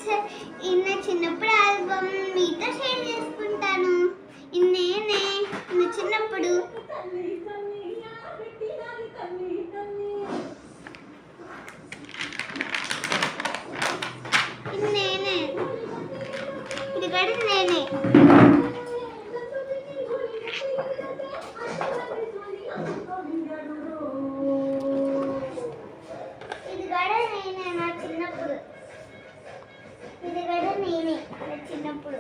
Friends, ఇన్న చిన్నప్పుడు album మీతో షేర్ చేసుకుంటాను. నేనే చిన్నప్పుడు నేనే ఇది కూడా నేనే చిన్నప్పుడు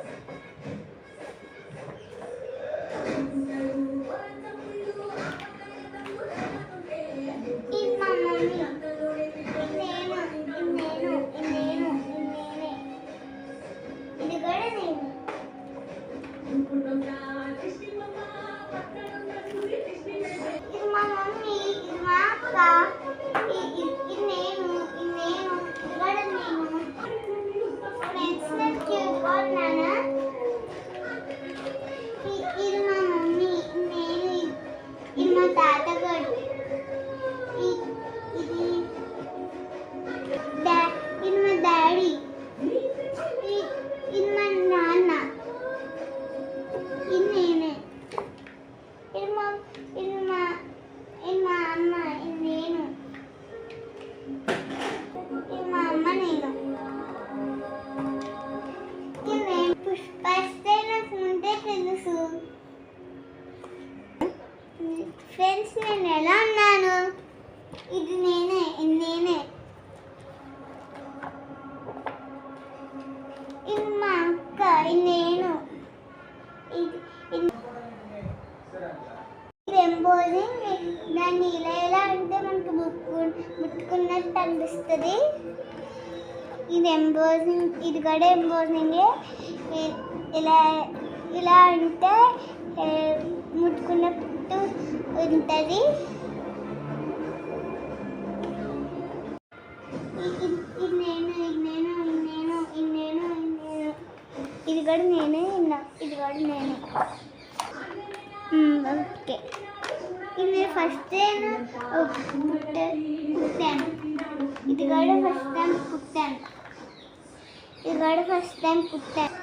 ఇది మా మమ్మీ, ఇది కూడా నేను. ఇది మా మమ్మీ, ఇది మా అక్క, ఇది నేను, ఇది కూడా నేను. ఫ్రెండ్స్ చూసుకున్నాను. ఇది మా మమ్మీ, నేను, ఇది మా తాతగారు, ఇది మా డాడీ, ఇది మా నాన్న, ఇది నేనే. ఇది మా అమ్మ, ఇది నేను, ఇది మా అమ్మ, నేను. పుష్పస్తే నాకు ముందే తెలుసు. ఫ్రెండ్స్, నేను ఎలా ఉన్నాను? ఇది నేనే, ఇది నేనే. ఇది మా అక్క, ఇది నేను. ఇది ఎంబోజింగ్. దాన్ని ఇలా అంటే మనకు ముట్టుకున్నట్టు అనిపిస్తుంది. ఇది ఎంబోజింగ్, ఇది కూడా ఎంబోజింగే. ఇలా అంటే ముట్టుకున్నట్టు ఉంటుంది. ఇది నేను, ఇది నేను, ఇది నేను, ఇది నేను, ఇది నేను. ఇది కూడా నేనే, ఇది కూడా నేనే. ఓకే, ఇది ఫస్ట్ టైం పుట్టాను. ఇది కూడా ఫస్ట్ టైం పుట్టాను. ఇది కూడా ఫస్ట్ టైం పుట్టాను.